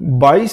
22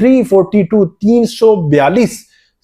342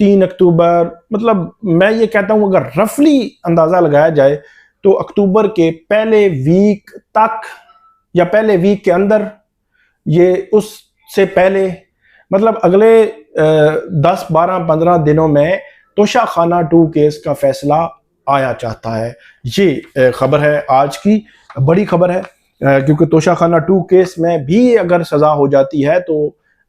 3 اکتوبر، مطلب میں یہ کہتا ہوں اگر رفلی اندازہ لگایا جائے تو اکتوبر کے پہلے ویک تک یا پہلے ویک کے اندر، یہ اس سے پہلے مطلب اگلے 10 12 15 دنوں میں توشہ خانہ 2 کیس کا فیصلہ آیا چاہتا ہے. یہ خبر ہے آج کی، بڑی خبر ہے، کیونکہ توشہ خانہ 2 کیس میں بھی اگر سزا ہو جاتی ہے تو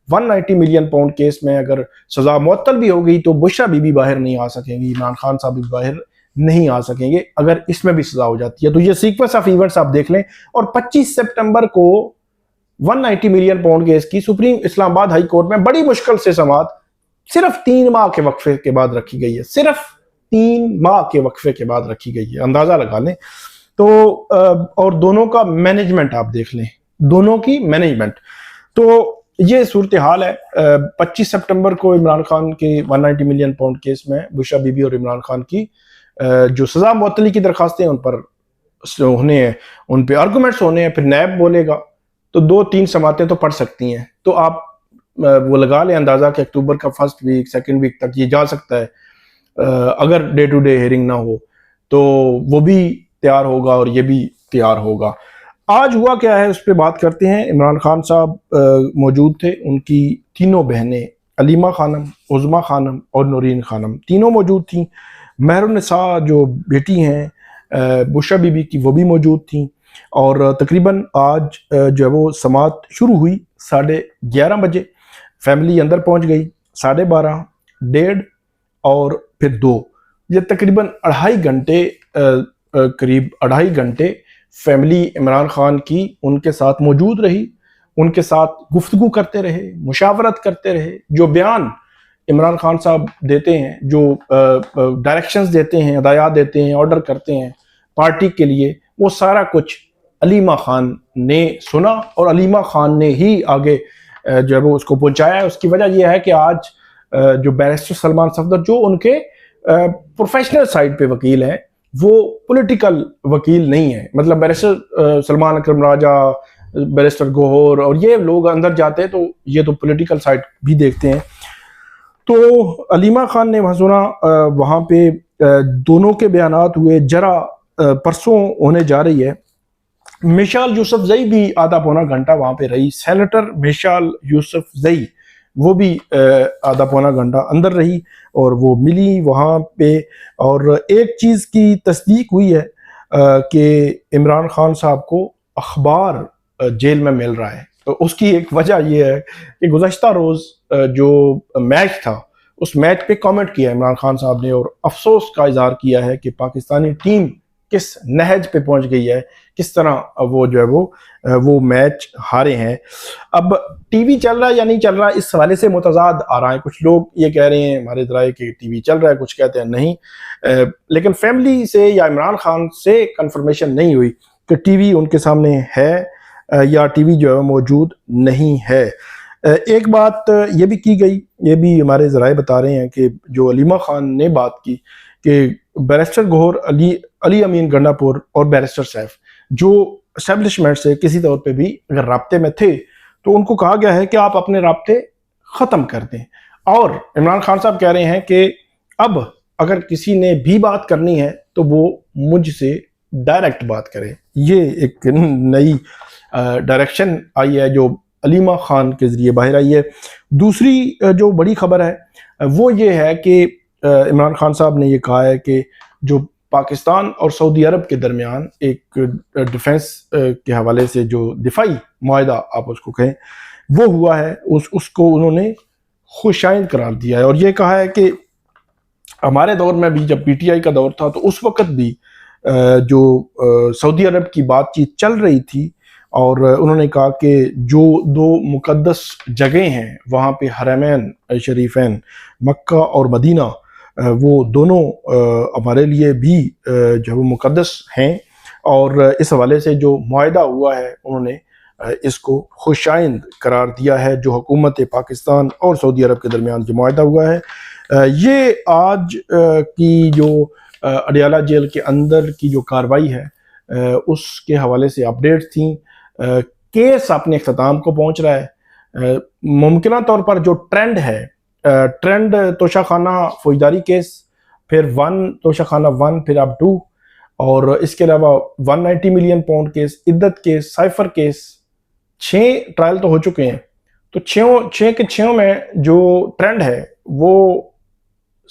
190 ملین پاؤنڈ کیس میں اگر سزا معطل بھی ہو گئی تو بشرا بی بی باہر نہیں آ سکیں گی، عمران خان صاحب بھی باہر نہیں آ سکیں گے اگر اس میں بھی سزا ہو جاتی ہے. تو یہ سیکوینس آف ایونٹس آپ دیکھ لیں. اور 25 سپٹمبر کو 190 ملین پاؤنڈ کیس کی سپریم اسلام آباد ہائی کورٹ میں بڑی مشکل سے سماعت صرف 3 ماہ کے وقفے کے بعد رکھی گئی ہے، صرف 3 ماہ کے وقفے کے بعد رکھی گئی ہے، اندازہ لگا لیں. تو اور دونوں کا مینجمنٹ آپ دیکھ لیں، دونوں کی مینجمنٹ. تو یہ صورتحال ہے. 25 سپٹمبر کو عمران خان کے 190 ملین پاؤنڈ کیس میں بشرا بی بی اور عمران خان کی جو سزا معطلی کی درخواستیں ان پر ہونے ہیں، ان پہ آرگومنٹس ہونے ہیں، پھر نیب بولے گا تو 2-3 سماعتیں تو پڑھ سکتی ہیں. تو آپ وہ لگا لیں اندازہ کہ اکتوبر کا فرسٹ ویک سیکنڈ ویک تک یہ جا سکتا ہے. اگر ڈے ٹو ڈے ہیئرنگ نہ ہو تو وہ بھی تیار ہوگا اور یہ بھی تیار ہوگا. آج ہوا کیا ہے اس پہ بات کرتے ہیں. عمران خان صاحب موجود تھے، ان کی تینوں بہنیں علیمہ خانم، عظمیٰ خانم اور نورین خانم تینوں موجود تھیں. مہر النساء جو بیٹی ہیں بشرا بی بی کی وہ بھی موجود تھیں. اور تقریباً آج جو ہے وہ سماعت شروع ہوئی 11:30 بجے. فیملی اندر پہنچ گئی 12:30، 1:30 اور پھر 2. یہ تقریباً 2.5 گھنٹے، قریب 2.5 گھنٹے فیملی عمران خان کی ان کے ساتھ موجود رہی، ان کے ساتھ گفتگو کرتے رہے، مشاورت کرتے رہے. جو بیان عمران خان صاحب دیتے ہیں، جو ڈائریکشنز دیتے ہیں، ہدایات دیتے ہیں، آرڈر کرتے ہیں پارٹی کے لیے، وہ سارا کچھ علیمہ خان نے سنا اور علیمہ خان نے ہی آگے جو ہے وہ اس کو پہنچایا ہے. اس کی وجہ یہ ہے کہ آج جو بیرسٹر سلمان صفدر جو ان کے پروفیشنل سائٹ پہ وکیل ہیں، وہ پولیٹیکل وکیل نہیں ہے. مطلب بیرسٹر سلمان اکرم راجہ، بیرسٹر گوہر اور یہ لوگ اندر جاتے ہیں تو یہ تو پولیٹیکل سائٹ بھی دیکھتے ہیں. تو علیمہ خان نے وہاں سنا، وہاں پہ دونوں کے بیانات ہوئے. جرا پرسوں ہونے جا رہی ہے. میشال یوسف زئی بھی آدھا پونا گھنٹہ وہاں پہ رہی. سینیٹر میشال یوسف زئی وہ بھی آدھا پونا گھنٹہ اندر رہی اور وہ ملی وہاں پہ. اور ایک چیز کی تصدیق ہوئی ہے کہ عمران خان صاحب کو اخبار جیل میں مل رہا ہے. اس کی ایک وجہ یہ ہے کہ گزشتہ روز جو میچ تھا اس میچ پہ کامنٹ کیا عمران خان صاحب نے اور افسوس کا اظہار کیا ہے کہ پاکستانی ٹیم کس نہج پہ پہنچ گئی ہے، کس طرح وہ جو ہے وہ میچ ہارے ہیں. اب ٹی وی چل رہا ہے یا نہیں چل رہا، اس حوالے سے متضاد آ رہا ہے. کچھ لوگ یہ کہہ رہے ہیں ہمارے ذرائع کہ ٹی وی چل رہا ہے، کچھ کہتے ہیں نہیں. لیکن فیملی سے یا عمران خان سے کنفرمیشن نہیں ہوئی کہ ٹی وی ان کے سامنے ہے یا ٹی وی جو ہے موجود نہیں ہے. ایک بات یہ بھی کی گئی، یہ بھی ہمارے ذرائع بتا رہے ہیں کہ جو علیمہ خان نے بات کی کہ بیرسٹر گوہر، علی امین گنڈا پور اور بیرسٹر سیف جو اسٹیبلشمنٹ سے کسی طور پہ بھی اگر رابطے میں تھے تو ان کو کہا گیا ہے کہ آپ اپنے رابطے ختم کر دیں. اور عمران خان صاحب کہہ رہے ہیں کہ اب اگر کسی نے بھی بات کرنی ہے تو وہ مجھ سے ڈائریکٹ بات کرے. یہ ایک نئی ڈائریکشن آئی ہے جو علیمہ خان کے ذریعے باہر آئی ہے. دوسری جو بڑی خبر ہے وہ یہ ہے کہ عمران خان صاحب نے یہ کہا ہے کہ جو پاکستان اور سعودی عرب کے درمیان ایک ڈیفنس کے حوالے سے جو دفاعی معاہدہ آپ اس کو کہیں وہ ہوا ہے، اس کو انہوں نے خوشائند قرار دیا ہے. اور یہ کہا ہے کہ ہمارے دور میں بھی جب پی ٹی آئی کا دور تھا تو اس وقت بھی جو سعودی عرب کی بات چیت چل رہی تھی اور انہوں نے کہا کہ جو 2 مقدس جگہیں ہیں وہاں پہ حرمین شریفین مکہ اور مدینہ، وہ دونوں ہمارے لیے بھی جو وہ مقدس ہیں. اور اس حوالے سے جو معاہدہ ہوا ہے انہوں نے اس کو خوشائند قرار دیا ہے. جو حکومت پاکستان اور سعودی عرب کے درمیان جو معاہدہ ہوا ہے، یہ آج کی جو اڈیالہ جیل کے اندر کی جو کاروائی ہے اس کے حوالے سے اپڈیٹ تھیں. کیس اپنے اختتام کو پہنچ رہا ہے. ممکنہ طور پر جو ٹرینڈ ہے ٹرینڈ توشہ خانہ فوجداری کیس، پھر توشہ خانہ 1، پھر اب 2، اور اس کے علاوہ 190 ملین پاؤنڈ کیس، عدت کیس، سائفر کیس، 6 ٹرائل تو ہو چکے ہیں. تو 6 کے 6 میں جو ٹرینڈ ہے وہ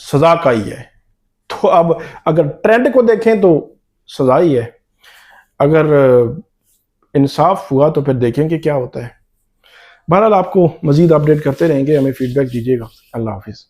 سزا کا ہی ہے. تو اب اگر ٹرینڈ کو دیکھیں تو سزا ہی ہے، اگر انصاف ہوا تو پھر دیکھیں کہ کیا ہوتا ہے. بہرحال آپ کو مزید اپڈیٹ کرتے رہیں گے، ہمیں فیڈ بیک دیجیے گا. اللہ حافظ.